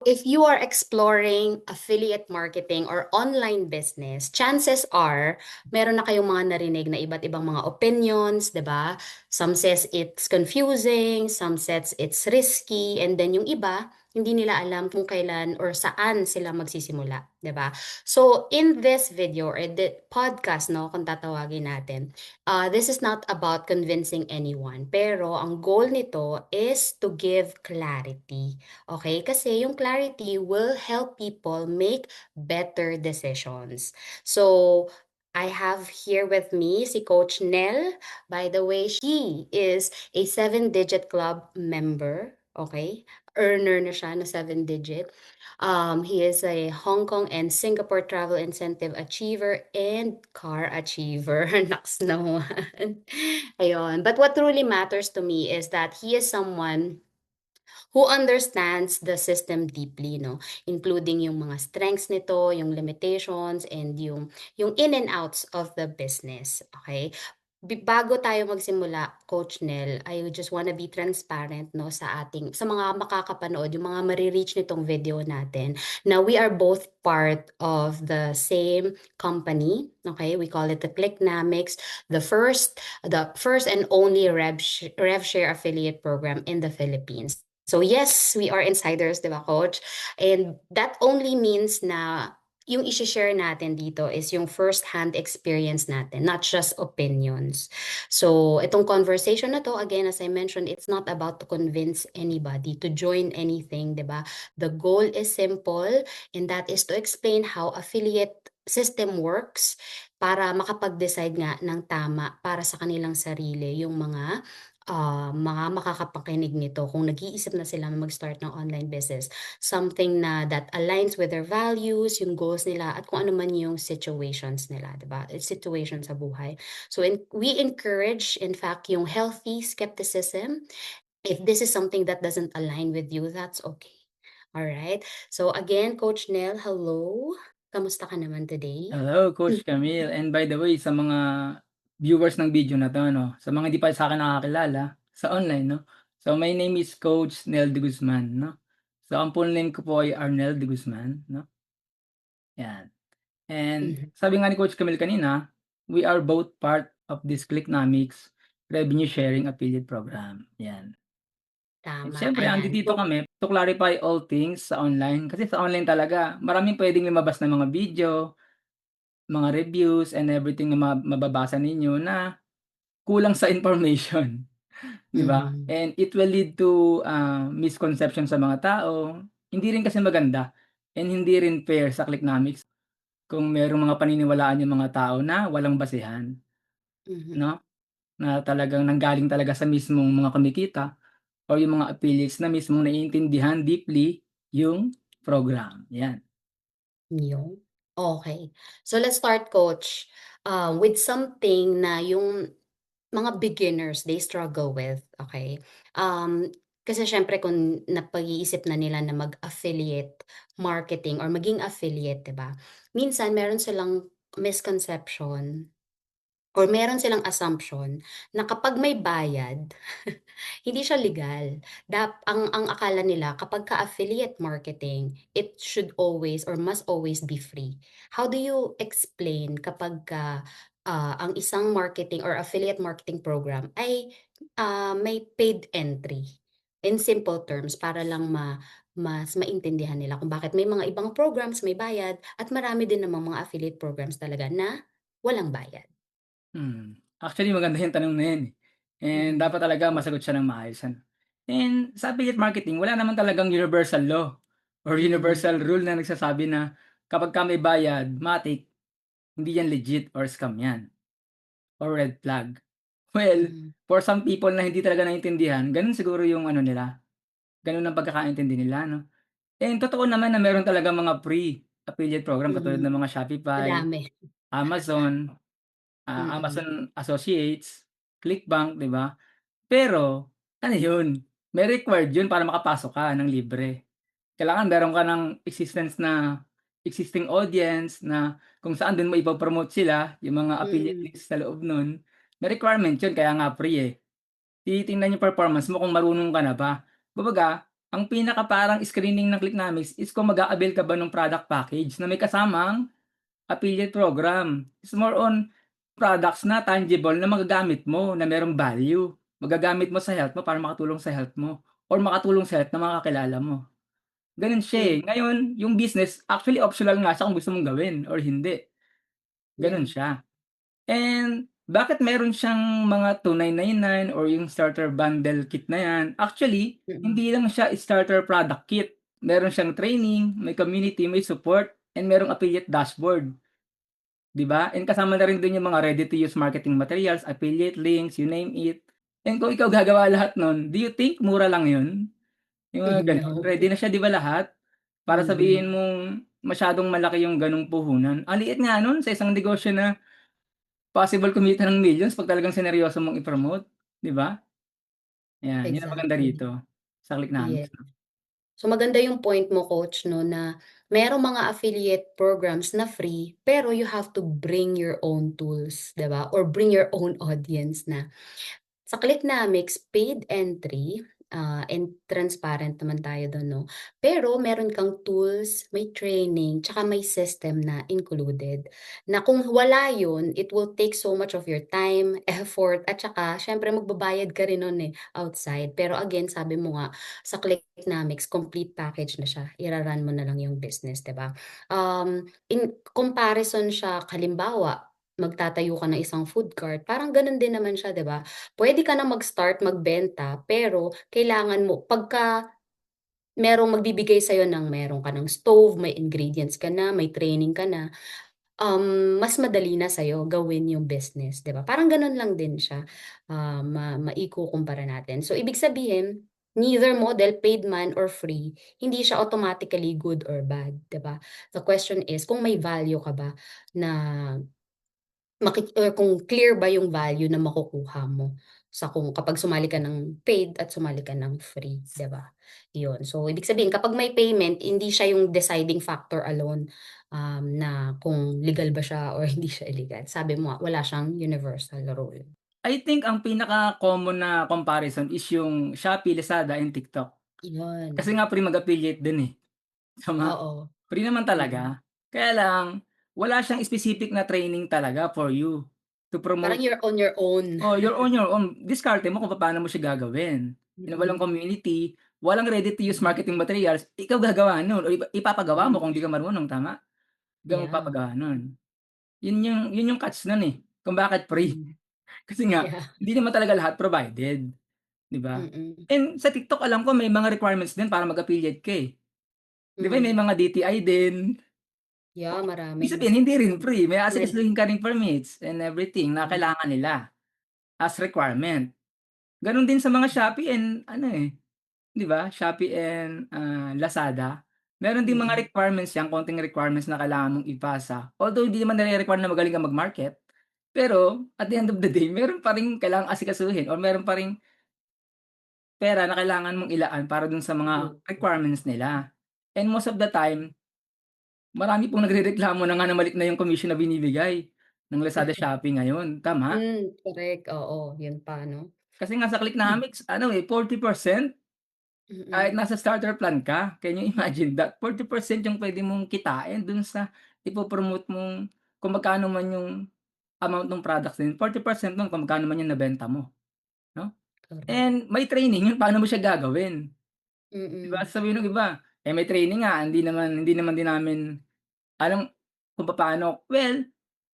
if you are exploring affiliate marketing or online business, chances are meron na kayong mga narinig na iba't ibang mga opinions, 'di ba? Some says it's confusing, some says it's risky, and then yung iba, hindi nila alam kung kailan or saan sila magsisimula, 'di ba? So, in this video or the podcast, no, kung tatawagin natin, this is not about convincing anyone, pero ang goal nito is to give clarity. Okay? Kasi yung clarity will help people make better decisions. So, I have here with me si Coach Nell. By the way, she is a seven-digit club member. Okay? Earner na siya na seven-digit. He is a Hong Kong and Singapore travel incentive achiever and car achiever. Naks naman. Ayun. But what truly matters to me is that he is someone who understands the system deeply, no? Including yung mga strengths nito, yung limitations, and yung in and outs of the business. Okay? Bago tayo magsimula, Coach Nel, I just wanna be transparent, no, sa mga makakapanood, yung mga mare-reach nitong video natin. Now, we are both part of the same company. Okay? We call it the Clicknamics, the first and only rev share affiliate program in the Philippines. So yes, we are insiders, 'di ba, Coach? And that only means na yung i-share natin dito is yung first-hand experience natin, not just opinions. So, itong conversation na to, again, as I mentioned, it's not about to convince anybody to join anything, 'di ba? The goal is simple, and that is to explain how affiliate system works para makapag-decide nga ng tama para sa kanilang sarili yung mga makakapakinig nito kung nag-iisip na sila na mag-start ng online business. Something na that aligns with their values, yung goals nila, at kung ano man yung situations nila, 'di ba? Situation sa buhay. So we encourage, in fact, yung healthy skepticism. If this is something that doesn't align with you, that's okay. All right. So again, Coach Nell, hello. Kamusta ka naman today? Hello, Coach Camille. And by the way, sa mga viewers ng video na 'to 'no, sa mga hindi pa sa'kin nakakakilala sa online 'no. So my name is Coach Nel de Guzman 'no. So ang full name ko po ay Arnel de Guzman 'no, 'yan. And Mhm. sabi nga ni Coach Camille kanina, we are both part of this Clicknomics revenue sharing affiliate program, 'yan. And Tama, siyempre ayan. andito kami to clarify all things sa online, kasi sa online talaga maraming puwedeng lumabas na mga video, mga reviews and everything na mababasa ninyo na kulang sa information, 'di ba? Mhm. And it will lead to, misconception sa mga tao. Hindi rin kasi maganda and hindi rin fair sa Clicknomics kung merong mga paniniwalaan yung mga tao na walang basehan, Mhm. 'no? Na talagang nanggaling talaga sa mismong mga kumikita o yung mga affiliates na mismong naiintindihan deeply yung program, 'yan. Yun, okay. So let's start, Coach, with something na yung mga beginners they struggle with, okay? Kasi siyempre kung napag-iisip na nila na mag-affiliate marketing or maging affiliate, 'di ba? Minsan meron silang misconception or meron silang assumption na kapag may bayad, hindi siya legal. Ang akala nila kapagka affiliate marketing, it should always or must always be free. How do you explain kapagka, ang isang marketing or affiliate marketing program ay, may paid entry? In simple terms para lang mas maintindihan nila kung bakit may mga ibang programs may bayad at marami din namang mga affiliate programs talaga na walang bayad. Actually maganda yung tanong na yan, eh, and Mhm, dapat talaga masagot siya ng maayos ano. And sa affiliate marketing wala naman talagang universal law or mhm, universal rule na nagsasabi na kapagka may bayad matic hindi yan legit or scam yan or red flag. Well, mhm, for some people na hindi talaga naintindihan ganun siguro yung ano nila, ganun ang pagkakaintindi nila 'no. And totoo naman na meron talagang mga free affiliate program katulad mhm. ng mga Shopify, Madami. Amazon, Mm, Amazon Associates, Clickbank, 'di ba? Pero ano yun, may required yun para makapasok ka ng libre. Kailangan meron ka ng existing audience na kung saan dun mo ipo-promote sila, yung mga affiliate mm, links sa loob nun. May requirement yun kaya nga free, eh. Titingnan yung performance mo kung marunong ka na ba. Kumbaga, ang pinaka parang screening ng Clicknomics is kung mag-a-avail ka ba ng product package na may kasamang affiliate program. It's more on products na tangible na magagamit mo, na merong value. Magagamit mo sa health mo para makatulong sa health mo or makatulong sa health ng mga kakilala mo. Gano'n siya, eh. Mm, Ngayon, yung business actually optional nga siya kung gusto mong gawin or hindi, yeah. gano'n siya. And bakit meron siyang mga 2,999 or yung starter bundle kit na 'yan, actually Mm, hindi lang siya starter product kit. Meron siyang training, may community, may support, and merong affiliate dashboard, 'di ba? And kasama na rin dun yung mga ready to use marketing materials, affiliate links, you name it. And kung ikaw gagawa lahat nun, do you think mura lang yun? Yung mga gano'n, no. ready na siya 'di ba lahat? Para Mm, sabihin mong masyadong malaki yung gano'ng puhunan. Ang liit nga nun sa isang negosyo na possible kumita ng millions 'pag talagang sineryoso mong i-promote, 'di ba? 'Yan, 'yun ang maganda exactly. rito sa Yeah. Clicknomics 'no. So maganda yung point mo coach 'no, na merong mga affiliate programs na free, pero you have to bring your own tools, 'di ba, or bring your own audience na. Sa Clicknomics, paid entry, and transparent naman tayo dun 'no. Pero meron kang tools, may training, tsaka may system na included. Na kung wala yun, it will take so much of your time, effort, at tsaka siyempre magbabayad ka rin nun, eh, outside. Pero again, sabi mo nga, sa Clicknomics, complete package na siya. Ira-run mo na lang yung business, 'di ba? In comparison siya, halimbawa, magtatayo ka ng isang food cart, parang ganun din naman siya, 'di ba? Puwede ka na mag-start magbenta, pero kailangan mo pagka merong magbibigay sa'yo ng meron ka ng stove, may ingredients ka na, may training ka na, mas madali na sa'yo gawin yung business, 'di ba? Parang gano'n lang din siya, maikukumpara natin. So, ibig sabihin, neither model, paid man or free, hindi siya automatically good or bad, 'di ba? The question is kung may value ka ba na or kung clear ba yung value na makukuha mo sa kung kapag sumali ka ng paid at sumali ka ng free, 'di ba? Yun. So, ibig sabihin kapag may payment, hindi siya yung deciding factor alone, na kung legal ba siya or hindi siya illegal. Sabi mo nga, wala siyang universal rule. I think ang pinaka-common na comparison is yung Shopee, Lazada, and TikTok. Kasi Yun. nga free mag-affiliate dun, eh. Tama, Oo. free naman Mm. talaga. Kaya lang wala siyang specific na training talaga for you to Parang promote. you're on your own. Oh, you're on your own. Diskarte mo kung papaano mo siya gagawin. And walang Mm, community, walang ready to use mm, marketing materials, ikaw gagawa nun o ipapagawa mo kung mm. di ka marunong, tama? Ikaw Yeah. magpapagawa nun. Yun yung catch nun, eh, kung bakit free. Mm. Kasi nga Yeah. hindi naman talaga lahat provided, 'di ba? Mm, And sa TikTok alam ko may mga requirements din para mag-affiliate ka, eh. 'Di ba may mm. mga DTI din? Yeah, Ibig marami. sabihin hindi rin free, may Well, aasikasuhin ka ring permits and everything na mm, kailangan nila as requirement. Gano'n din sa mga Shopee and ano, eh, 'di ba, Shopee and, Lazada. Meron ding mga mm. requirements 'yan, konting requirements na kailangan mong ipasa. Although hindi naman nire-require na magaling kang mag-market, pero at the end of the day meron pa ring kailangang asikasuhin or meron pa ring pera na kailangan mong ilaan para dun sa mga True. requirements nila. And most of the time, marami pong nagrereklamo na nga na maliit na yung commission na binibigay ng Lazada, Shopee ngayon, tama? Correct, oo, yun pa 'no? Kasi nga sa Clicknomics ano, eh, 40% kahit Mm, nasa starter plan ka. Can you imagine that? 40% yung puwede mong kitain dun sa ipo-promote mong kung magkano man yung amount ng products din, 40% nun kung magkano man yung nabenta mo, 'no? correct. And may training yun paano mo siya gagawin, 'di ba? Mm, Sasabihin nung iba, "Eh, may training nga hindi naman din namin alam kung papaano." Well,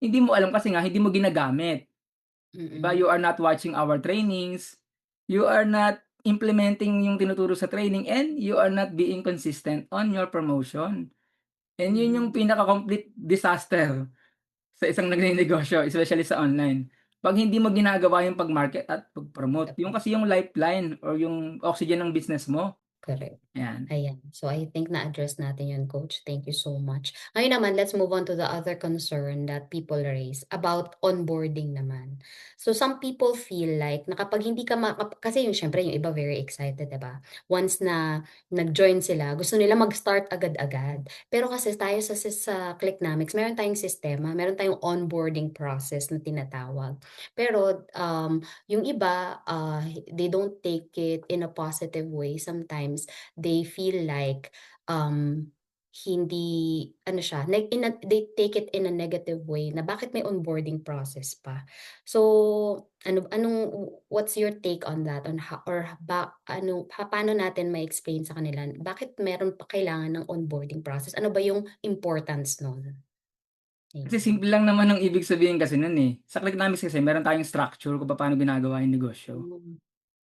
hindi mo alam kasi nga hindi mo ginagamit. 'Di ba, mm, you are not watching our trainings, you are not implementing yung tinuturo sa training, and you are not being consistent on your promotion. And yun yung mm, pinaka-complete disaster sa isang nagnenegosyo, especially sa online. 'Pag hindi mo ginagawa yung pag-market at pag-promote, dapat. yung kasi yung lifeline or yung oxygen ng business mo, Correct. 'yan. Ayan. So, I think na-address natin yun, coach. Thank you so much. Ngayon naman, let's move on to the other concern that people raise about onboarding naman. So, some people feel like na kapag hindi ka kasi yung siyempre yung iba very excited, 'di ba? Once na nag-join sila, gusto nila mag-start agad-agad. Pero kasi tayo sa Clicknomics, meron tayong sistema, meron tayong onboarding process na tinatawag. Pero, yung iba, they don't take it in a positive way sometimes sometimes they feel like, hindi ano siya, they take it in a negative way na bakit may onboarding process pa. So, what's your take on that, on how or paano natin ma-explain sa kanila bakit meron pa kailangan ng onboarding process? Ano ba yung importance nun? Kasi Ayan. simple lang naman ang ibig sabihin kasi nun, eh. Sa Clicknomics kasi meron tayong structure kung paano ginagawa yung negosyo. Hmm,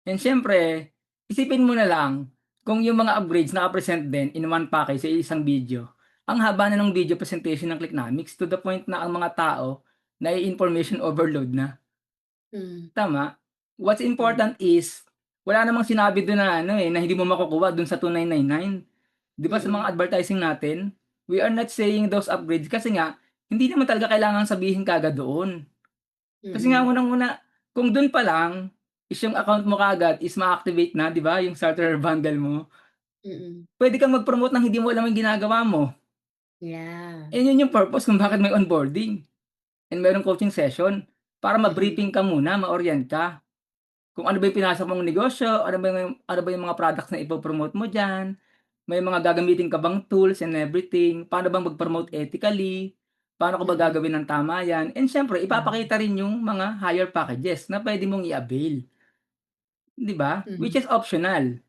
And siyempre, isipin mo na lang kung yung mga upgrades naka-present din in one package sa isang video. Ang haba na ng video presentation ng Clicknomics to the point na ang mga tao nai-information overload na. hmm, Tama? What's hmm, important is, wala namang sinabi dun na ano, eh, na hindi mo makukuha dun sa 2,999. 'Di ba sa mga mm, advertising natin, we are not saying those upgrades kasi nga, hindi naman talaga kailangang sabihin kaagad doon. Kasi nga mm, unang-una, kung dun pa lang, is yung account mo kaagad is ma-activate na, 'di ba, yung starter bundle mo, mm. puwede kang mag-promote ng hindi mo alam yung ginagawa mo. Yeah. And yun yung purpose kung bakit may onboarding and merong coaching session, para Mm, ma-briefing ka muna, ma-orient ka. Kung ano ba yung pinasok mong negosyo, ano ba yung mga products na ipo-promote mo diyan, may mga gagamitin ka bang tools and everything, paano bang mag-promote ethically, paano ko ba mm. gagawin ng tama 'yan, and siyempre Yeah. ipapakita rin yung mga higher packages na puwede mong i-avail, 'di ba? Which Mhm, is optional,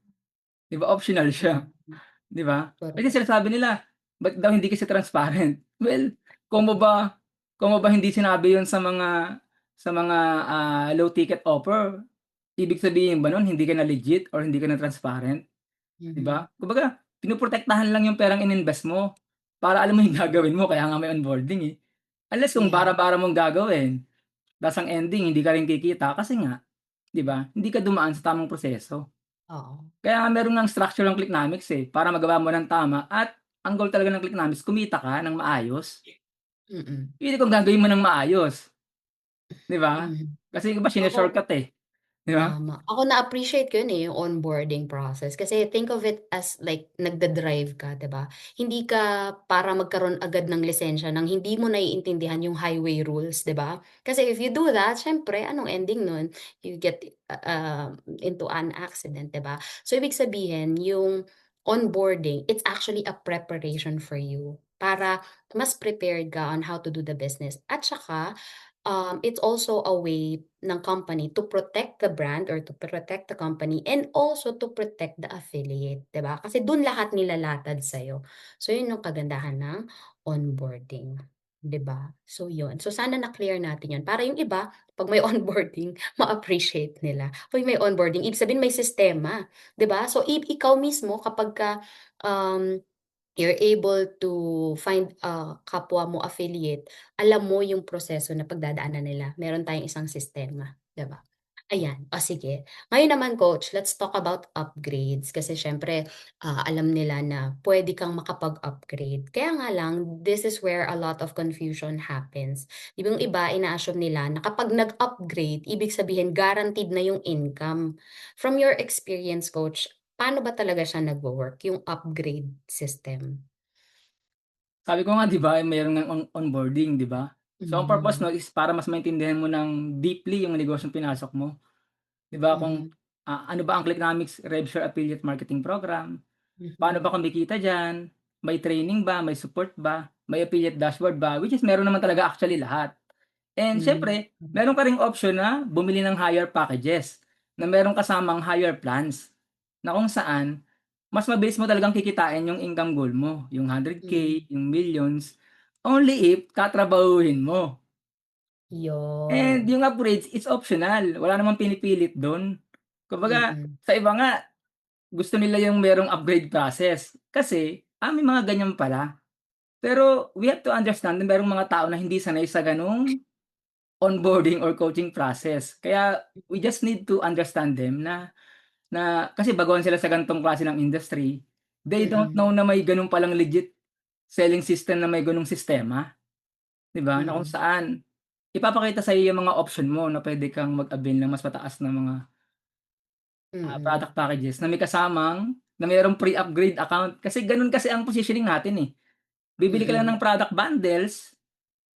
'di ba, optional siya. mm. 'Di ba? Kasi Correct. sinasabi nila, ba't daw hindi kasi transparent? Well, kung mo ba kung mo ba hindi sinabi 'yun sa mga low ticket offer, ibig sabihin ba nun hindi ka na legit or hindi ka na transparent, 'di Mhm. ba? Kumbaga, pinoprotektahan lang yung perang ininvest mo, para alam mo yung gagawin mo kaya nga may onboarding, eh. Unless kung Yeah, bara-bara mong gagawin, ta's ang ending hindi ka rin kikita kasi nga, 'di ba, hindi ka dumaan sa tamang proseso. oo. Kaya nga meron ngang structure ang Clicknomics, eh, para magawa mo ng tama at ang goal talaga ng Clicknomics kumita ka ng maayos. Mm, Hindi kung gagawin mo ng maayos, 'di ba? mhm. Kasi yung iba Ako shine-shortcut, eh, 'di ba? Tama. Ako na-appreciate ko yun, yung onboarding process. Kasi think of it as like nagda-drive ka, 'di ba? Hindi ka para magkaroon agad ng lisensya ng hindi mo naiintindihan yung highway rules, 'di ba? Kasi if you do that, siyempre anong ending nun? You get, into an accident, 'di ba? So ibig sabihin yung onboarding, it's actually a preparation for you para mas prepared ka on how to do the business. At saka it's also a way ng company to protect the brand or to protect the company and also to protect the affiliate, 'di ba? Kasi dun lahat nilalatad sa'yo. So, yun yung kagandahan ng onboarding, 'di ba? So, yun. So, sana na-clear natin yun para yung iba 'pag may onboarding ma-appreciate nila. Uy, may onboarding ibig sabihin may sistema, 'di ba? So, ikaw mismo kapagka, um you're able to find, kapwa mo affiliate, alam mo yung proseso na pagdadaanan nila. Meron tayong isang sistema, 'di ba? Ayan, o sige. Ngayon naman coach, let's talk about upgrades kasi siyempre, alam nila na puwede kang makapag-upgrade. Kaya nga lang, this is where a lot of confusion happens. Yung iba ina-assume nila na kapag nag-upgrade, ibig sabihin guaranteed na yung income. From your experience coach, paano ba talaga siya nagwo-work, yung upgrade system? Sabi ko nga 'di ba, meron ngang onboarding, 'di ba? So ang purpose Mhm, nun is para mas maintindihan mo ng deeply yung negosyong pinasok mo, 'di ba? Kung, mhm, ano ba ang Clicknomics RevShare Affiliate Marketing Program, paano mhm, ba kumikita diyan, may training ba, may support ba, may affiliate dashboard ba, which is meron naman talaga actually lahat. And hmm, siyempre, meron ka ring option na bumili ng higher packages, na meron kasamang higher plans, na kung saan mas mabilis mo talagang kikitain yung income goal mo, yung 100K, mhm. yung millions, only if tatrabahuhin mo. And Yun, yung upgrades, it's optional, wala namang pinipilit dun. Kumbaga, mm, sa iba nga, gusto nila yung merong upgrade process, kasi, may mga ganyan pala. Pero we have to understand na merong mga tao na hindi sanay sa ganong onboarding or coaching process. Kaya we just need to understand them na kasi baguhan sila sa ganitong klase ng industry. They don't mm, know na may gano'n palang legit selling system na may gano'ng sistema, 'di ba? Na kung mm, saan ipapakita sa'yo yung mga option mo na puwede kang mag-avail ng mas mataas na mga, mm, product packages na may kasamang na mayroong pre-upgrade account. Kasi gano'n kasi ang positioning natin, eh. Bibili ka lang mm, ng product bundles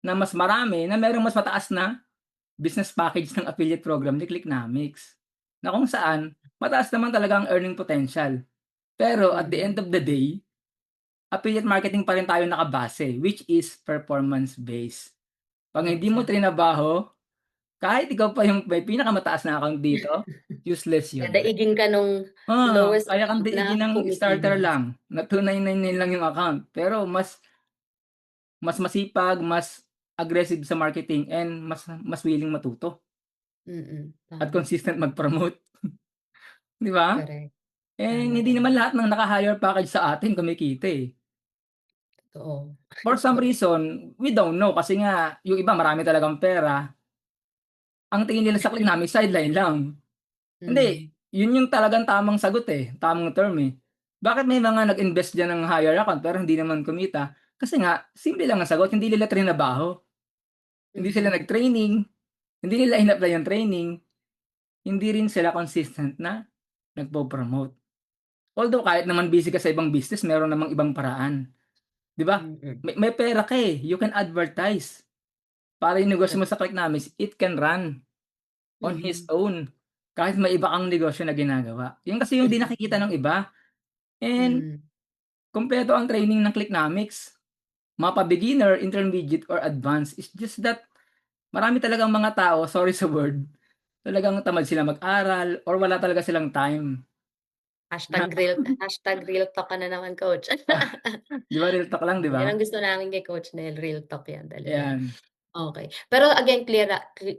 na mas marami na merong mas mataas na business package ng affiliate program ni Clicknomics, na kung saan mataas naman talaga ang earning potential. Pero at the end Mm. of the day, affiliate marketing pa rin tayo nakabase, which is performance based. 'Pag hindi mo Exact trinabaho, kahit ikaw pa yung may pinakamataas na account dito, useless yun. Dadaigin ka nung lowest Kaya kang account na daigin ng starter kumikilos. lang, na 2,999 lang yung account, pero mas mas masipag, mas aggressive sa marketing and mas willing matuto at Tama, consistent mag-promote, 'di ba? correct. And Tama, hindi naman tama. lahat ng naka-higher package sa atin kumikita, eh. Totoo. For some reason, we don't know kasi nga yung iba marami talagang pera, ang tingin nila sa Clicknamic sideline lang. Hindi, Mm, yun yung talagang tamang sagot, eh, tamang term, eh. Bakit may mga nag-invest diyan ng higher account pero hindi naman kumita? Kasi nga simple lang ang sagot, hindi nila trinabaho, hindi sila mm, nag-training, hindi nila in-apply yung training, hindi rin sila consistent na nagpo-promote. Although kahit naman busy ka sa ibang business meron namang ibang paraan, 'di ba? mm. May pera ka, eh, you can advertise. Para yung negosyo mo Correct. sa Clicknamics, it can run on his Mm. own, kahit may iba kang negosyo na ginagawa. Yun kasi yung di nakikita ng iba. And Mm. kumpleto ang training ng Clicknamics, mapa-beginner, intermediate, or advanced. It's just that marami talagang mga tao, sorry sa word, talagang tamad sila mag-aral or wala talaga silang time na Hashtag real talk ka na naman, coach. 'di ba, real talk lang, 'di ba? Yan ang gusto namin kay Coach Nel, real talk yan talaga. 'Yan, Okey. Pero again,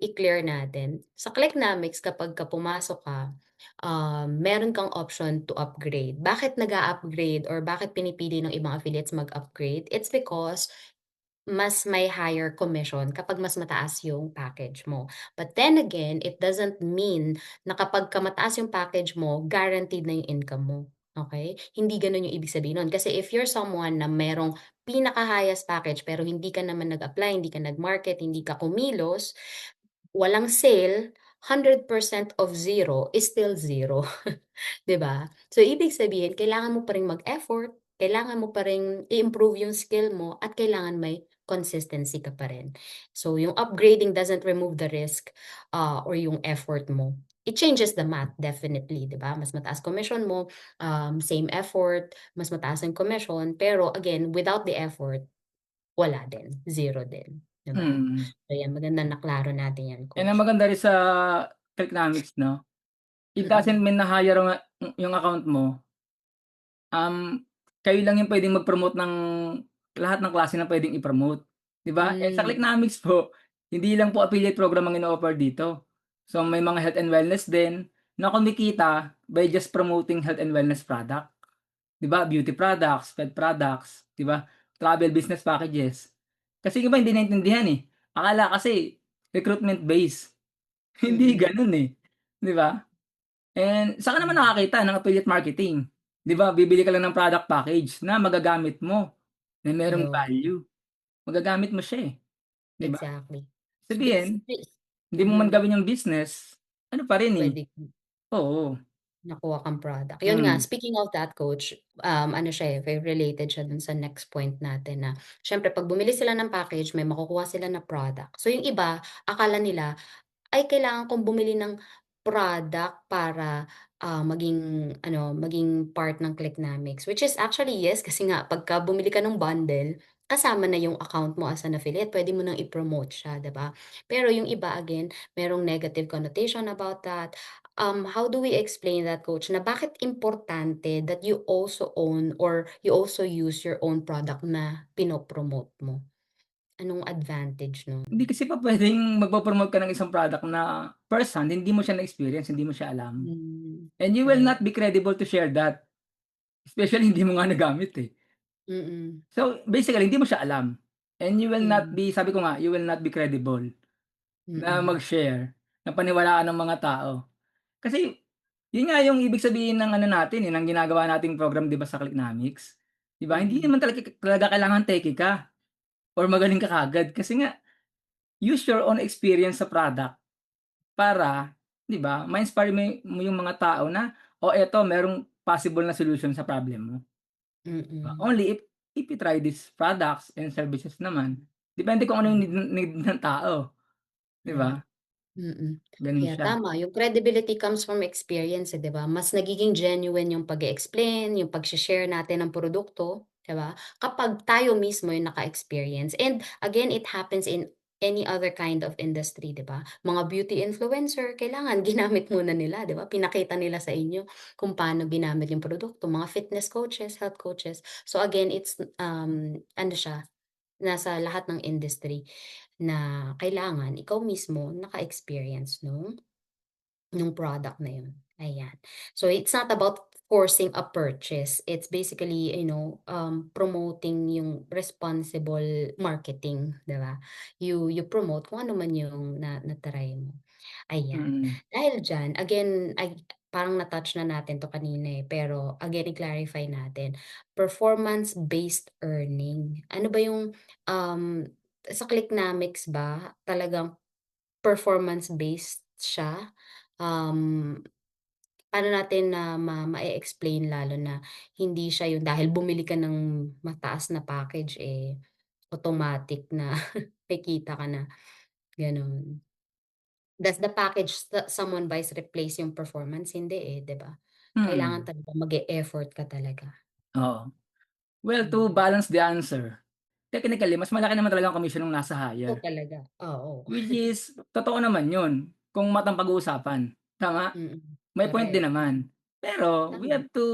i-clear natin, sa Clicknamics kapagka pumasok ka, meron kang option to upgrade. Bakit nag-a-upgrade or bakit pinipili ng ibang affiliates mag-upgrade? It's because mas may higher commission kapag mas mataas yung package mo. But then again, it doesn't mean na kapagka mataas yung package mo, guaranteed na yung income mo, okey? Hindi gano'n yung ibig sabihin nun. Kasi if you're someone na merong pinaka-highest package pero hindi ka naman nag-apply, hindi ka nag-market, hindi ka kumilos, walang sale, 100% of zero is still zero. 'Di ba? So, ibig sabihin kailangan mo pa ring mag-effort, kailangan mo pa ring i-improve yung skill mo at kailangan may consistency ka pa rin. So, yung upgrading doesn't remove the risk, or yung effort mo. It changes the math definitely, 'di ba? Mas mataas commission mo, same effort, mas mataas ang commission, pero again, without the effort, wala din, zero din, 'di ba? mm. So, yan magandang naklaro natin yan, And ang coach. maganda rin sa Clicknamics 'no, it Mm, doesn't mean na hire nga yung account mo. Um, Kayo lang yung puwedeng mag-promote ng lahat ng klase ng puwedeng i-promote, 'di ba? Eh, sa hmm, Clicknamics po, hindi lang po affiliate program ang ino-offer dito. So, may mga health and wellness din na kumikita by just promoting health and wellness product, 'di ba? Beauty products, pet products, 'di ba? Travel business packages. Kasi yung iba hindi naintindihan, eh. Akala kasi recruitment based, hindi mm, gano'n, eh, 'di ba? And saan ka naman hmm, nakakita ng affiliate marketing? 'Di ba, bibili ka lang ng product package na magagamit mo, na merong yun. value. Magagamit mo siya, eh, 'di ba? Exactly. Sabihin, hindi mo man Mhm, gawin yung business, ano pa rin, eh, puwede oo, nakuha kang product. Yun nga, hmm, speaking of that coach, ano siya, eh, very related siya dun sa next point natin na siyempre 'pag bumili sila ng package may makukuha sila na product. So yung iba, akala nila ay kailangan kong bumili ng product para, maging ano, maging part ng Clicknamics. Which is actually yes, kasi nga pagka bumili ka ng bundle, kasama na yung account mo as an affiliate, puwede mo nang i-promote siya, 'di ba? Pero yung iba again, merong negative connotation about that. How do we explain that, coach, na bakit importante that you also own or you also use your own product na pino-promote mo? Anong advantage hindi nun? kasi pupuwedeng magpo-promote ka ng isang product na first hand hindi mo siya na-experience, hindi mo siya alam. And you will Correct. not be credible to share that, especially hindi mo nga nagamit, eh. Mm, So, basically hindi mo siya alam, and you will not mm, be sabi ko nga, you will not be credible na mm, mag-share, na paniwalaan ng mga tao. Kasi yun nga yung ibig sabihin ng ano natin, eh, ng ginagawa nating program 'di ba sa Clicknamics, 'di ba? Hindi mm, naman talaga kailangan techie ka or magaling ka kaagad kasi nga use your own experience sa product para 'di ba, ma-inspire mo yung mga tao na, "Oh, eto merong possible na solution sa problem mo." mm, Only if you try these products and services naman, depende kung ano yung hmm, need ng tao, 'di right. ba? mm. gano'n Yeah, siya. tama yung credibility comes from experience, eh, 'di ba? Mas nagiging genuine yung pag-e-explain, yung pagse-share natin ng produkto, 'di ba? Kapag tayo mismo yung naka-experience and again, it happens in any other kind of industry, 'di ba? Mga beauty influencer kailangan ginamit muna nila, 'di ba? Pinakita nila sa inyo kung paano ginamit yung produkto, mga fitness coaches, health coaches. So again, it's, ano siya, nasa lahat ng industry na kailangan ikaw mismo naka-experience nung product na yun, ayan. So, it's not about forcing a purchase, it's basically, promoting yung responsible marketing, 'di ba? You promote kung ano man yung na-try mo, ayan. Mm, Dahil diyan, again, ay parang na-touch na natin 'to kanina, eh, pero again i-clarify natin, performance-based earning. Ano ba yung, sa Clicknamics ba talagang performance-based siya? Um, Paano natin na ma-e-explain lalo na hindi siya yung dahil bumili ka ng mataas na package, eh, automatic na may kita ka na, gano'n. Does the package someone buys replace yung performance? Hindi, eh, 'di ba? Kailangan mm, talaga mag-e-effort ka talaga. oo. Well, to Mm. balance the answer, technically mas malaki naman talaga ang komisyon nung nasa Ikaw hire. talaga, oo. Which is totoo naman 'yun, kung matang pag-uusapan, tama? May point din Correct. naman. Pero we Tama. have to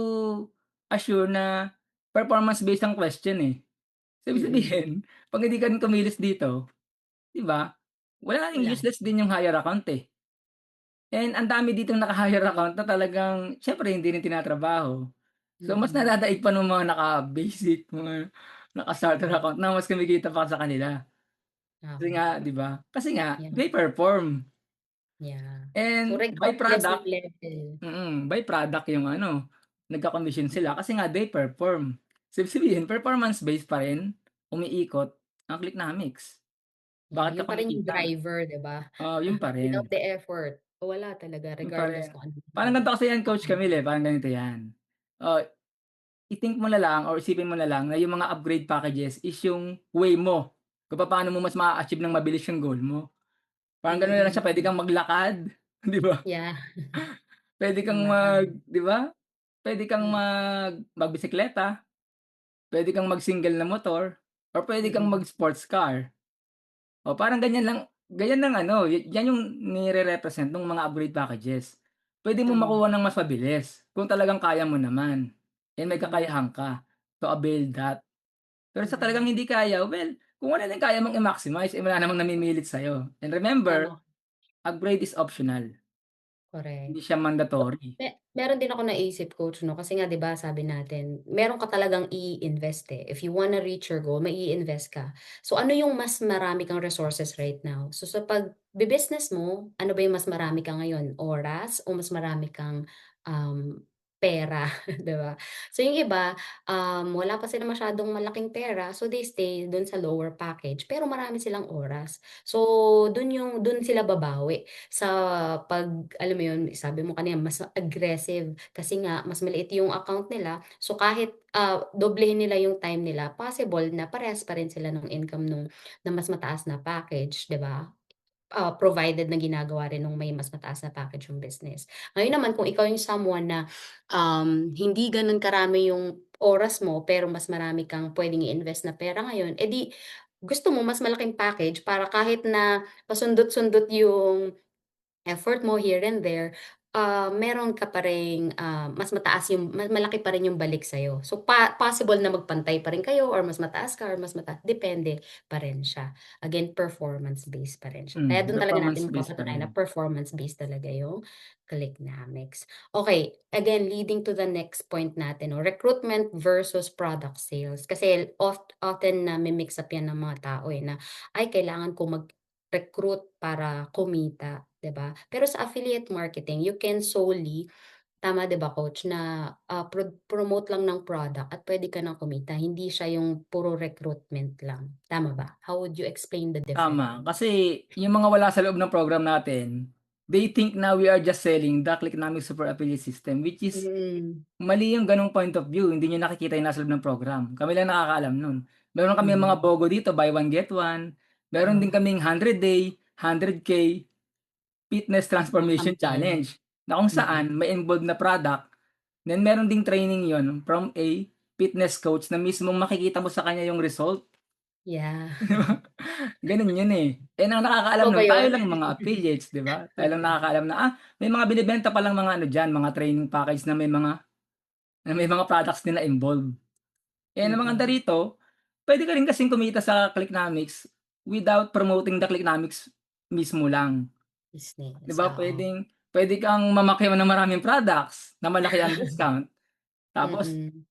assure na performance based ang question, eh. So, ibig Mm. sabihin 'pag hindi ka rin kumilos dito, 'di ba, wala ring Wala. useless din yung hire account, eh. And ang dami ditong naka-hire account na talagang siyempre hindi rin tinatrabaho. So, mas Mm. nadadaig pa nung mga naka-basic, mga naka-starter Correct. account na mas kumikita pa sa kanila. Kasi Tama. nga 'di ba? Kasi nga Yeah, they perform yeah. So, and regardless ng level. by product yung ano, nagka-commission sila kasi nga they perform. So, ibig sabihin performance based pa rin, umiikot ang Clicknamics. Yeah, Bakit ka yun pa rin yung kumikita? driver, 'di ba? Oo, yun pa Without rin, the effort, wala talaga yun pa regardless rin. kung ano Parang ganito kasi yan Coach yung Camille, eh, parang ganito yan. Oh, i-think mo na lang or isipin mo na lang na yung mga upgrade packages is yung way mo kung papaano mo mas maa-achieve ng mabilis yung goal mo. Parang gano'n na lang siya, puwede mm. kang maglakad, 'di ba? Yeah, Puwede kang tama, tama. 'di ba? Puwede kang Mm, magbisikleta, puwede kang mag-single na motor, or puwede kang mm, mag-sports car. O parang ganyan lang ano, yan yung nire-represent nung mga upgrade packages. Puwede mong tama, makuha ng mas mabilis kung talagang kaya mo naman, and may tama, kakayahan ka to avail that. Pero sa talagang mm, hindi kaya, well, kung ano lang kaya mong i-maximize, eh, wala namang namimilit sa'yo. And remember, tama, upgrade is optional, correct. hindi siya mandatory. Meron din ako naisip coach 'no, kasi nga 'di ba sabi natin, meron ka talagang i-invest, eh. If you wanna reach your goal, mai-i-invest ka. So ano yung mas marami kang resources right now? So sa pagbi-business mo, ano ba yung mas marami ka ngayon, oras o mas marami kang, pera, 'di ba? So yung iba, wala pa silang masyadong malaking pera, so they stay dun sa lower package, pero marami silang oras. So dun sila babawi. Sa alam mo yun, sabi mo kanina mas aggressive kasi nga mas maliit yung account nila. So kahit, doblehin nila yung time nila, possible na parehas pa rin sila ng income na mas mataas na package, 'di ba? Provided na ginagawa rin nung may mas mataas na package yung business. Ngayon naman kung ikaw yung someone na, hindi gano'n karami yung oras mo pero mas marami kang puwedeng i-invest na pera ngayon, eh, di gusto mo mas malaking package para kahit na pasundot-sundot yung effort mo here and there, meron ka pa ring, mas mataas yung malaki pa rin yung balik sa'yo. So, possible na magpantay pa rin kayo or mas mataas ka or mas depende pa rin siya. Again, performance-based pa rin siya. Kaya dun talaga Performance natin based pa rin. mapapatunayan na performance-based talaga yung Clicknamics. Okay, again, leading to the next point natin 'no, recruitment versus product sales. Kasi often nami-mix up yan ng mga tao, eh, na, "Ay, kailangan ko mag-recruit para kumita." 'Di ba? Pero sa affiliate marketing, you can solely tama 'di ba coach na, promote lang ng product at puwede ka ng kumita, hindi siya yung puro recruitment lang, tama ba? How would you explain the Tama, difference? kasi yung mga wala sa loob ng program natin, they think na we are just selling the Clicknamics Super Affiliate System, which is Mm, mali yung gano'ng point of view, hindi niyo nakikita yung nasa loob ng program, kami lang nakakaalam nun. Meron kaming mga mm, BOGO dito, buy one get one, meron din oo, kaming 100 day, 100K, fitness Na transformation campaign. challenge na kung Mm. saan may involved na product, then meron ding training yon from a fitness coach na mismong makikita mo sa kanya yung result, Yeah. 'di ba? Gano'n 'yun, eh. Ang nakakaalam Ikaw ba nun tayo yun? lang mga affiliates, 'di ba? Tayo lang Mm. nakakaalam na, may mga binebenta palang mga ano diyan, mga training package na may mga products nila involved. Ang maganda Mm. rito, puwede ka rin kasing kumita sa Clicknomics without promoting the Clicknomics mismo lang. 'Di Business, ba oo. puwede kang mamakyaw ng maraming products na malaki ang discount, tapos Mm.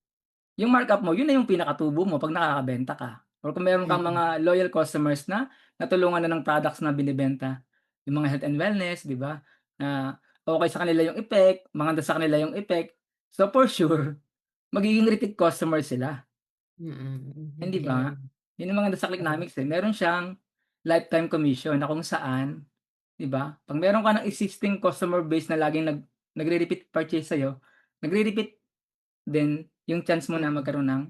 yung markup mo, yun na yung pinakatubo mo 'pag nakakabenta ka. Or kung meron kang Mm. mga loyal customers na natulungan na ng products na binebenta, yung mga health and wellness, 'di ba, na okey sa kanila yung effect, maganda sa kanila yung effect. So, for sure, magiging repeat customer sila, hindi ba? Galing. Yun ang maganda sa Correct. Clicknomics, eh, meron siyang lifetime commission na kung saan, 'di ba, 'pag meron ka ng existing customer base na laging nagre-repeat purchase sa'yo, nagre-repeat din yung chance mo na Mm. magkaroon ng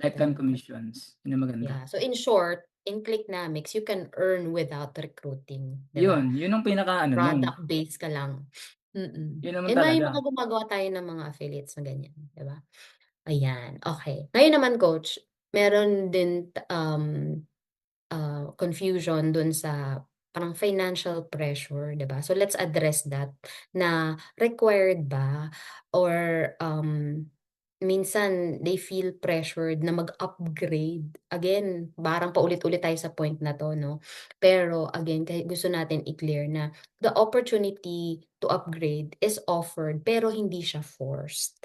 lifetime Lifetime. commissions, yun ang maganda. Yeah. So in short, in Clicknomics, you can earn without recruiting, 'di ba? Yun ang pinaka-ano nun, Product base ka lang. yun naman And may talaga. mga gumagawa tayo ng mga affiliates na ganyan, 'di ba? Ayan, okey. Ngayon naman coach, meron din confusion dun sa parang financial pressure, 'di ba? So let's address that na required ba or minsan they feel pressured na mag-upgrade. Again, parang paulit-ulit tayo sa point na 'to 'no. Pero again, kahit gusto natin i-clear na the opportunity to upgrade is offered pero hindi siya forced,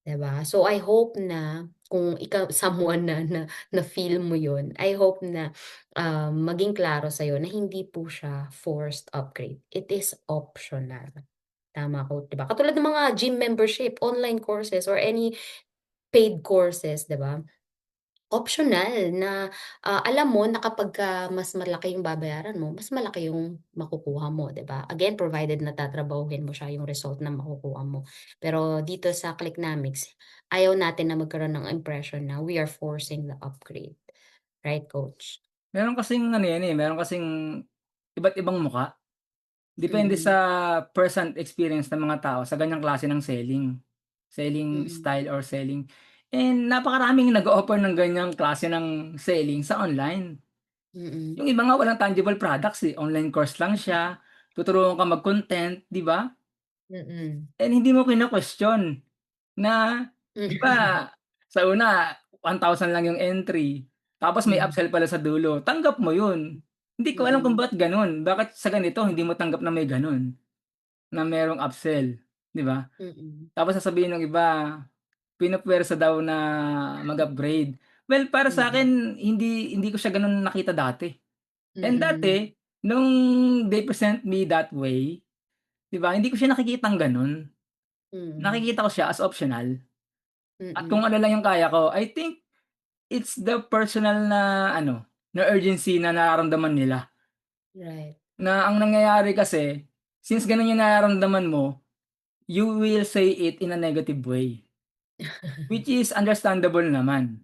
'di ba? So I hope na kung ikaw someone na feel mo 'yun, I hope na maging klaro sa'yo na hindi po siya forced upgrade, it is optional. Tama ko, 'di ba? Katulad ng mga gym membership, online courses, or any paid courses, 'di ba? Optional na, alam mo na kapagka mas malaki yung babayaran mo, mas malaki yung makukuha mo, 'di ba? Again, provided na tatrabahuhin mo siya yung result na makukuha mo. Pero dito sa Clicknomics, ayaw natin na magkaroon ng impression na we are forcing the upgrade. Right, coach? Meron kasing ano yan, eh, meron kasing iba't ibang muka, depende sa Mm. first hand experience ng mga tao sa ganyang klase ng selling Mm. style or selling. And napakaraming nag-o-offer ng ganyang klase ng selling sa online. Mm. Yung iba nga walang tangible products, eh, online course lang siya, tuturuan ka mag-content, 'di ba? Mm. And hindi mo kino-question na, 'di Mm. ba, sa una 1,000 lang yung entry, tapos may Hmm. upsell pala sa dulo, tanggap mo yun. Hindi ko alam kung Mm. ba't gano'n, bakit sa ganito hindi mo tanggap na may gano'n, na merong upsell, 'di ba? Mm. Tapos sasabihin ng iba, pinupuwersa daw na mag-upgrade. Well, para Mm. sa'kin hindi hindi ko siya gano'n nakita dati. And Mm. dati, nung they present me that way, 'di ba, hindi ko siya nakikitang gano'n. Mm. Nakikita ko siya as optional. At kung Mm. ano lang yung kaya ko, I think it's the personal na ano, na urgency na nararamdaman nila. Right. Na ang nangyayari kasi, since gano'n yung nararamdaman mo, you will say it in a negative way, which is understandable naman,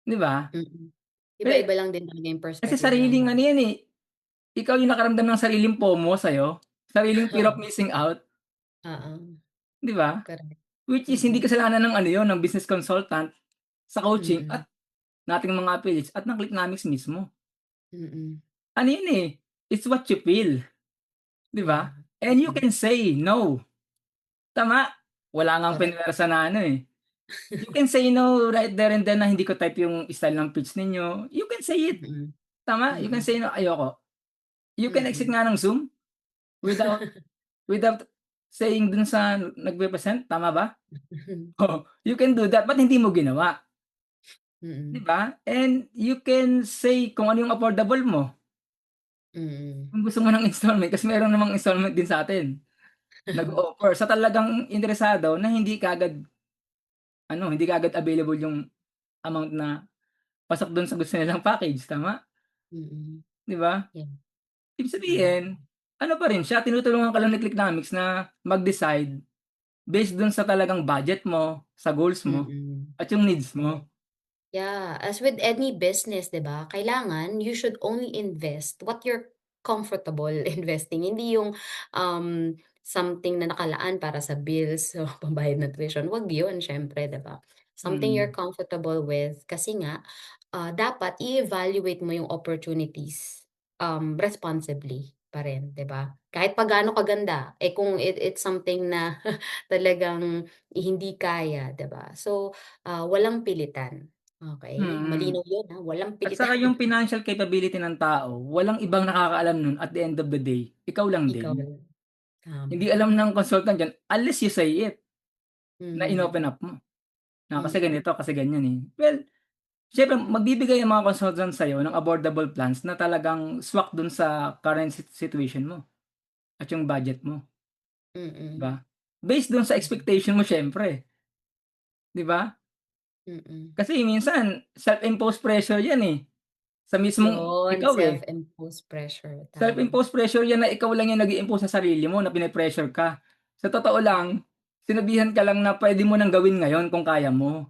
'di ba? Mm. Eh, Iba-iba lang din talaga yung kasi perspective sariling naman. ano yan, eh, ikaw yung nakaramdam ng sariling FOMO sa'yo, sariling fear of missing out, Oo, 'di ba? correct. Which is hindi Mm. kasalanan ng ano yun, ng business consultant sa coaching Mm. at nating mga affiliates at ng Clicknomics mismo. Mm. Ano yun, eh, it's what you feel, 'di Yeah. ba? And you Mm. can say no, tama? Wala ngang Correct. pinuwersa na ano, eh. You can say no right there and then na hindi ko type yung style ng pitch ninyo, you can say it, Mm. tama? You can Mm. say no, ayoko. You can exit Mm. nga ng Zoom without without saying dun sa nagpe-present, tama ba? Oo, you can do that, ba't hindi mo ginawa, 'di Mm. ba? And you can say kung ano yung affordable mo, Mm. kung gusto mo ng installment kasi meron namang installment din sa'tin. Nag-o-offer sa talagang interesado na hindi kaagad ano, hindi kaagad available yung amount na pasok dun sa gusto nilang package, tama? Mm. 'Di ba? Yeah, Ibig tama. sabihin, ano pa rin siya, tinutulungan ka lang ni Clicknomics na mag-decide based dun sa talagang budget mo, sa goals mo, Mm. at yung needs mo. Correct. Yeah, as with any business, 'di ba? Kailangan you should only invest what you're comfortable investing, hindi yung, something na nakalaan para sa bills o pambayad ng tuition, 'wag yun siyempre, 'di ba? Something you're mm, comfortable with kasi nga, dapat i-evaluate mo yung opportunities, responsibly pa rin, 'di ba? Kahit pa gaano kaganda, eh, kung it's something na talagang hindi kaya, 'di ba? So, walang pilitan, okey? mm. Malinaw yun, walang At pilitan. saka yung financial capability ng tao, walang ibang nakakaalam nun at the end of the day, ikaw lang Ikaw din. lang, tama. Hindi alam ng consultant yan unless you say it, na Mhm, in-open up mo, na kasi mm, ganito, kasi ganyan, eh. Well, siyempre magbibigay ang mga consultant sa'yo ng affordable plans na talagang swak dun sa current situation mo at yung budget mo, 'di mm, ba? Based dun sa tama, expectation mo siyempre, 'di ba? mm. Kasi minsan self-imposed pressure yan, eh, sa mismong Yun, ikaw, eh. self-imposed pressure, tama. Self-imposed pressure yan na ikaw lang yung nag-i-impose sa sarili mo na pine-pressure ka. Sa totoo lang, sinabihan ka lang na puwede mo ng gawin ngayon kung kaya mo,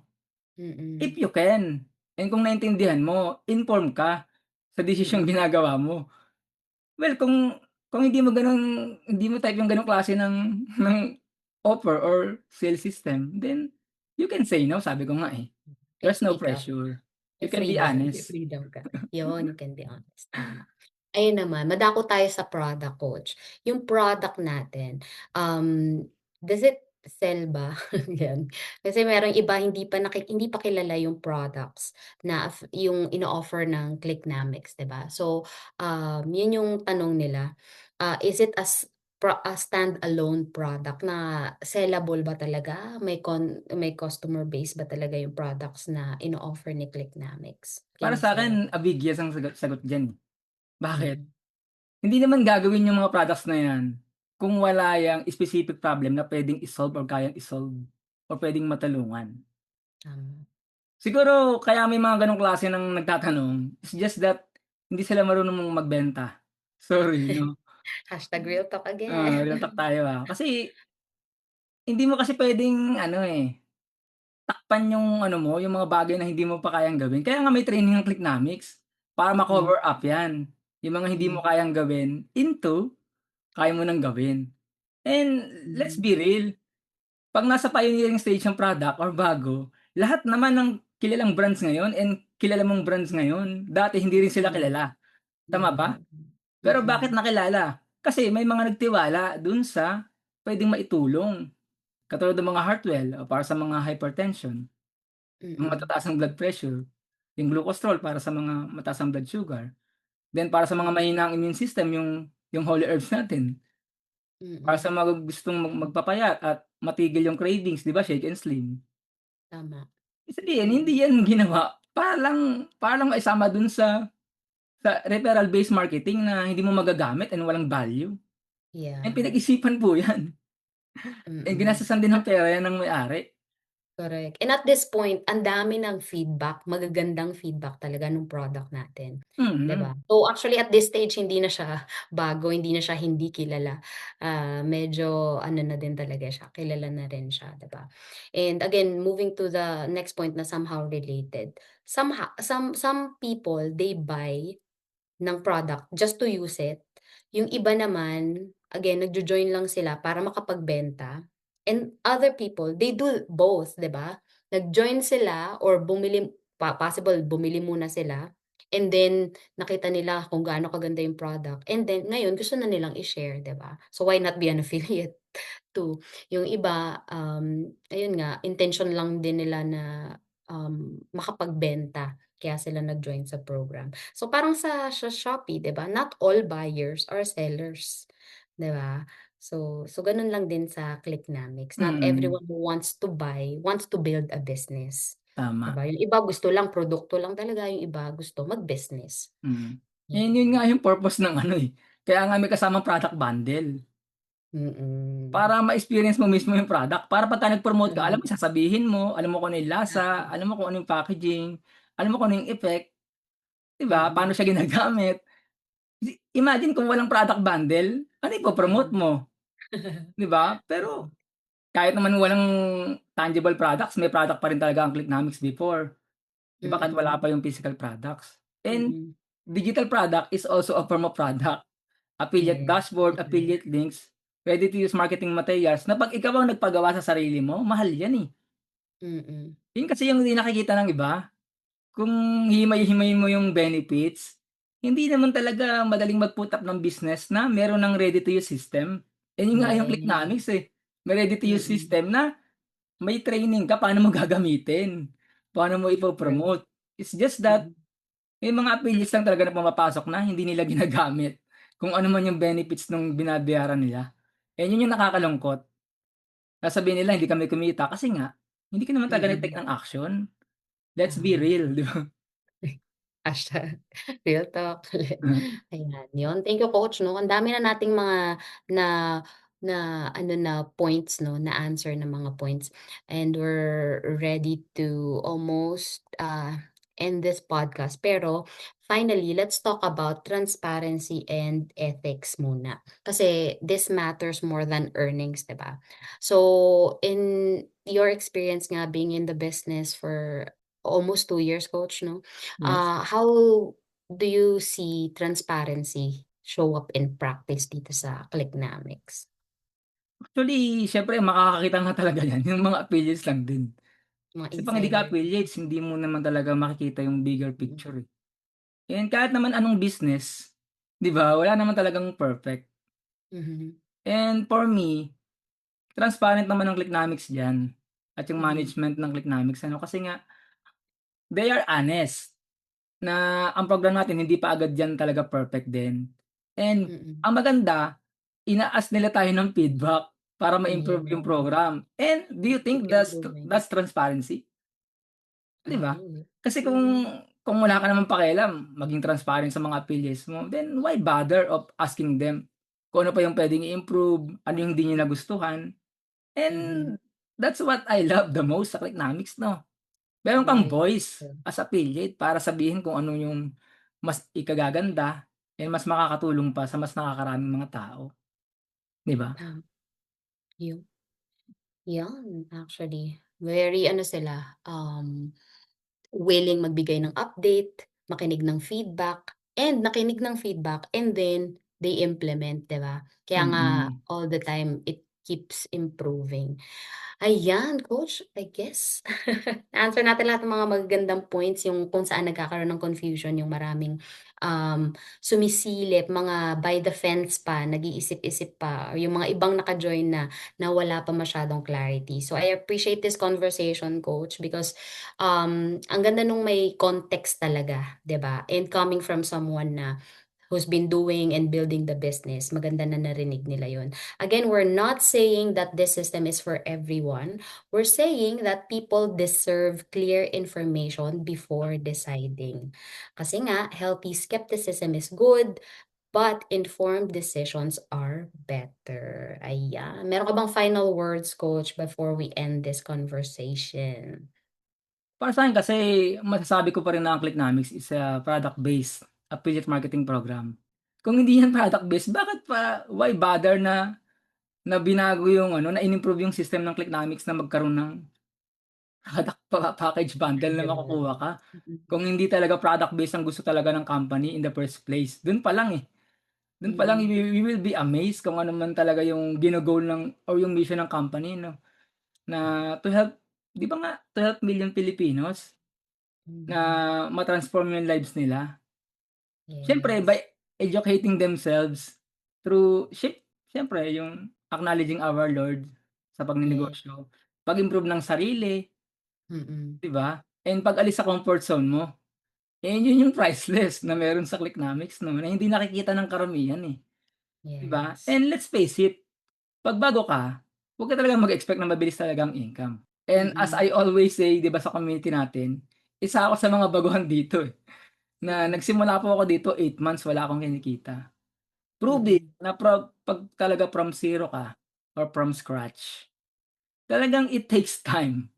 if Mm, you can. And kung naintindihan mo, inform ka sa desisyong mm, ginagawa mo. Well, kung hindi mo type yung gano'ng klase ng ng offer or sales system, then you can say no, sabi ko nga, eh. can There's no speak up. pressure. You May can be freedom, may honest. freedom ka. Yun, you can be honest, tama. Ayun naman, madako tayo sa product, coach. Yung product natin, does it sell ba? Yan. Kasi merong iba hindi pa kilala yung products na yung ino-offer ng Clicknamics, 'di ba? So, yun yung tanong nila, is it a stand-alone product na sellable ba talaga? May customer base ba talaga yung products na ino-offer ni Clicknamics? Can Para you share? sa'kin, ambiguous ang sagot diyan, eh. Bakit? Mm, Hindi naman gagawin yung mga products na yan kung wala yang specific problem na puwedeng i-solve or kayang i-solve or puwedeng matulungan. tama. Siguro kaya may mga gano'ng klase ng nagtatanong, it's just that hindi sila marunong magbenta. Sorry 'no, Hashtag real talk again. real talk tayo, kasi hindi mo kasi puwedeng ano, eh, takpan yung ano mo, yung mga bagay na hindi mo pa kayang gawin. Kaya nga may training ang Clicknamics para Hmm, ma-cover up 'yan, yung mga hindi hmm, mo kayang gawin into kaya mo ng gawin. And let's hmm, be real, 'pag nasa pioneering stage ang product or bago, lahat naman ng kilalang brands ngayon and kilala mong brands ngayon, dati hindi rin sila hmm, kilala, tama mm, ba? Pero bakit mm, nakilala? Kasi may mga nagtiwala dun sa puwedeng maitulong, katulad ng mga Heartwell o para sa mga hypertension, yung mm, matataas ang blood pressure, yung Glucostrol para sa mga mataas ang blood sugar, then para sa mga hmm, mahina ang immune system yung Holy Herbs natin. Para mm, sa mga gustong magpapayat at matigil yung cravings, 'di ba, Shake and Slim. tama, Ibig sabihin mm, hindi yan ginawa para lang maisama dun sa referral based marketing na hindi mo magagamit and walang value. Eh, yeah, pinag-isipan po yan, eh, mm. ginastusan din ng pera yan ng may-ari. Correct. And at this point, ang dami ng feedback, magagandang feedback talaga nung product natin, 'di ba? Mm, So, actually at this stage hindi na siya bago, hindi na siya hindi kilala. Medyo ano na din talaga siya, kilala na rin siya, 'di ba? And again, moving to the next point na somehow related. Some people, they buy ng product just to use it. Yung iba naman, again, nagjo-join lang sila para makapagbenta. And other people, they do both, 'di ba? Nag-join sila or possible bumili muna sila and then nakita nila kung gaano kaganda yung product and then ngayon gusto na nilang i-share, 'di ba? So why not be an affiliate too? Yung iba, ayun nga, intention lang din nila na, makapagbenta kaya sila nag-join sa program. So parang sa Shopee, 'di ba, not all buyers are sellers, 'di ba? So gano'n lang din sa Clicknamics, not mm, everyone who wants to buy wants to build a business, 'di tama, ba? Yung iba gusto lang produkto lang talaga, yung iba gusto mag-business. mm. And yun Mm, nga yung purpose ng ano, eh, kaya nga may kasamang product bundle. mm. Para ma-experience mo mismo yung product, para pagka nag-promote ka, alam Tama, mo sasabihin mo, alam mo kung ano yung lasa, tama. alam mo kung ano yung packaging, alam mo kung ano yung effect, 'di ba? Paano Mm, siya ginagamit. Imagine kung walang product bundle, ano ipo-promote mm. mo, 'di ba? Pero kahit naman walang tangible products, may product pa rin talaga ang Clicknamics before, 'di ba, kahit wala Mm, pa yung physical products. And mm, digital product is also a form of product. affiliate Yes. dashboard, Mm. affiliate links, ready-to-use marketing materials na 'pag ikaw ang nagpagawa sa sarili mo, mahal 'yan, eh. Mm. 'Yun kasi yung hindi nakikita ng iba. Kung himay-himayin mo yung benefits, hindi naman talaga madaling mag-put up ng business na meron ng ready-to-use system. Eh, yun nga yung Yes. Clicknomics, eh. May ready-to-use Mm. system na may training ka paano mo gagamitin, paano mo True. ipo-promote. It's just that Mm. may mga affiliates lang talaga na pumapasok na hindi nila ginagamit kung ano man yung benefits nung binabayaran nila. Eh, yun yung nakakalungkot. Sasabihin nila hindi kami kumita kasi nga hindi ka naman talaga nag-take Mm. ng action. Let's be Tama. real, 'di ba? Hashtag real talk ulit. Ayan, yun. Thank you coach 'no, ang dami na nating mga na na ano na points 'no, na answer na mga points and we're ready to almost, end this podcast. Pero finally, let's talk about transparency and ethics muna. Kasi this matters more than earnings, 'di ba? So, in your experience nga being in the business for almost 2 years coach 'no, Yes. how do you see transparency show up in practice dito sa Clicknamics? Actually, siyempre makakakita nga talaga niyan yung mga affiliates lang din. Mga Kasi 'pag hindi ka insider. affiliates, hindi mo naman talaga makikita yung bigger Mm, picture, eh. And kahit naman anong business, 'di ba, wala naman talagang perfect. mhm, And for me, transparent naman ang Clicknomics diyan at yung mhm, management ng Clicknomics ano, kasi nga they are honest na ang program natin hindi pa agad diyan talaga perfect din. And mm. ang maganda, ina-ask nila tayo ng feedback para ma-improve yung Yes, program. And do you keep think improving. that's transparency? 'Di ba? Oo, Kasi mm, kung wala ka namang pakialam maging transparent sa mga affiliates mo, then why bother of asking them kung ano pa yung puwedeng i-improve, ano yung hindi niyo nagustuhan. And mhm, that's what I love the most sa Clicknomics 'no. Meron kang yes, voice true. as affiliate para sabihin kung ano yung mas ikagaganda and mas makakatulong pa sa mas nakakaraming mga tao, 'di ba? Yu 'yan actually, very ano sila, willing magbigay ng update, makinig ng feedback, and nakinig ng feedback and then they implement, 'di ba? Kaya nga Mm. all the time it keeps improving. Ayan, coach, I guess na-answer natin lahat ng mga magagandang points, yung kung saan nagkakaroon ng confusion, yung maraming, sumisilip, mga by the fence pa, nag-iisip-isip pa, or yung mga ibang naka-join na wala pa masyadong clarity. So I appreciate this conversation, coach, because, ang ganda nung may context talaga, 'di ba? And coming from someone na who's been doing and building the business, maganda na narinig nila yon. Again, we're not saying that this system is for everyone. We're saying that people deserve clear information before deciding. Kasi nga, healthy skepticism is good, but informed decisions are better. Ayan. Meron ka bang final words, coach, before we end this conversation? Para sa'kin kasi masasabi ko pa rin na ang Clicknomics is a product-based affiliate marketing program. Kung hindi yan product-based, bakit pa why bother na na binago yung ano, na in-improve yung system ng Clicknomics na magkaroon ng product package bundle na 'Di ba? makukuha ka. Mm, Kung hindi talaga product based ang gusto talaga ng company in the first place, dun pa lang, eh. Dun pa lang mm, we will be amazed kung ano man talaga yung gino-goal ng or yung mission ng company 'no, na to help 'di ba nga to help million Filipinos na mhm. ma-transform yung lives nila. Siyempre by Yes. educating themselves through siyempre yung acknowledging our Lord sa Yes. pagnenegosyo, pag-improve ng sarili, Mm. 'di ba? And pag-alis sa comfort zone mo. Yun yung priceless na meron sa Clicknomics 'no, na hindi nakikita ng karamihan, eh, 'di ba? Yes. And let's face it, 'pag bago ka, huwag ka talagang mag-expect na mabilis talaga ang income. And as Mm, I always say 'di ba sa community natin, isa ako sa mga baguhan dito, eh, na mm, nagsimula po ako dito 8 months wala akong kinikita. Proving mm, na 'pag talaga from zero ka or from scratch, talagang it takes time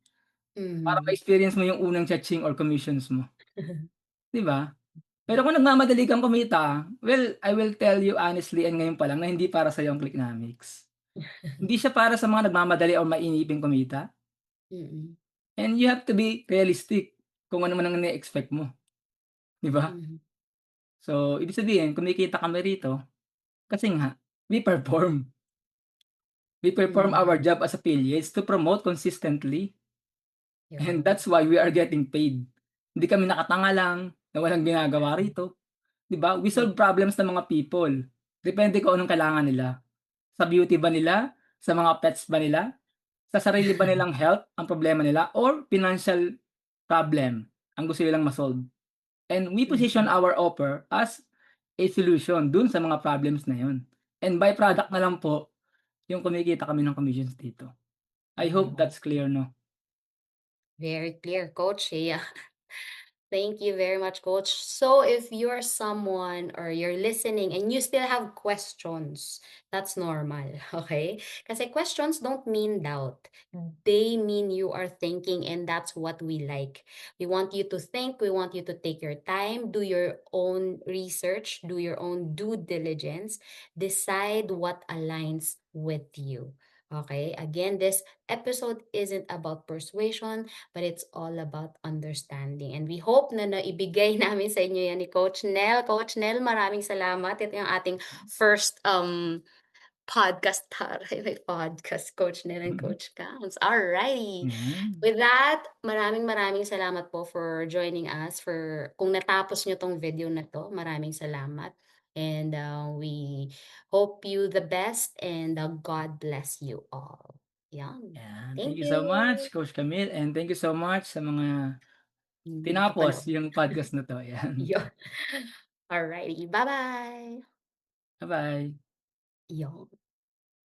para mhm. ma-experience mo yung unang cha-ching or commissions mo, 'di ba? Pero kung nagmamadali kang kumita, well, I will tell you honestly and ngayon pa lang na hindi para sa'yo ang Clicknomics. Hindi siya para sa mga nagmamadali o mainiping kumita, Mm, and you have to be realistic kung ano man ang ine-expect mo, 'di ba? mhm, So, ibig sabihin kumikita kami rito, Kasi nga we perform our Mhm. job as affiliates to promote consistently, and Yun. that's why we are getting paid. Hindi kami nakatanga lang na walang ginagawa rito, 'di ba? We Mm. solve problems ng mga people. Depende kung anong kailangan nila. Sa beauty ba nila, sa mga pets ba nila, sa sarili ba nilang health ang problema nila, or financial problem ang gusto nilang ma-solve. And we position Mhm. our offer as a solution dun sa mga problems na yun. And byproduct na lang po yung kumikita kami ng commissions dito. I hope Ayun. that's clear, 'no? Very clear, Coach. Yeah. Thank you very much, Coach. So, if you're someone or you're listening and you still have questions, that's normal, okay? Kasi questions don't mean doubt. They mean you are thinking, and that's what we like. We want you to think, we want you to take your time, do your own research, do your own due diligence, decide what aligns with you. Okay? Again, this episode isn't about persuasion, but it's all about understanding. And we hope na naibigay namin sa inyo yan ni Coach Nel. Coach Nel, maraming salamat. Ito yung ating first podcast taray, may podcast, Coach Nel and Coach Counts. Alrighty. Yan, With that, maraming maraming salamat po for joining us. For kung natapos nyo tong video na to, maraming salamat. And we hope you the best and God bless you all. Yan. yan. Thank Thank you you. so much, Coach Camille, and thank you so much sa mga tinapos Kapanood. yung podcast na 'to, yan. Yun. Alrighty. Bye-bye. Bye-bye. Yun.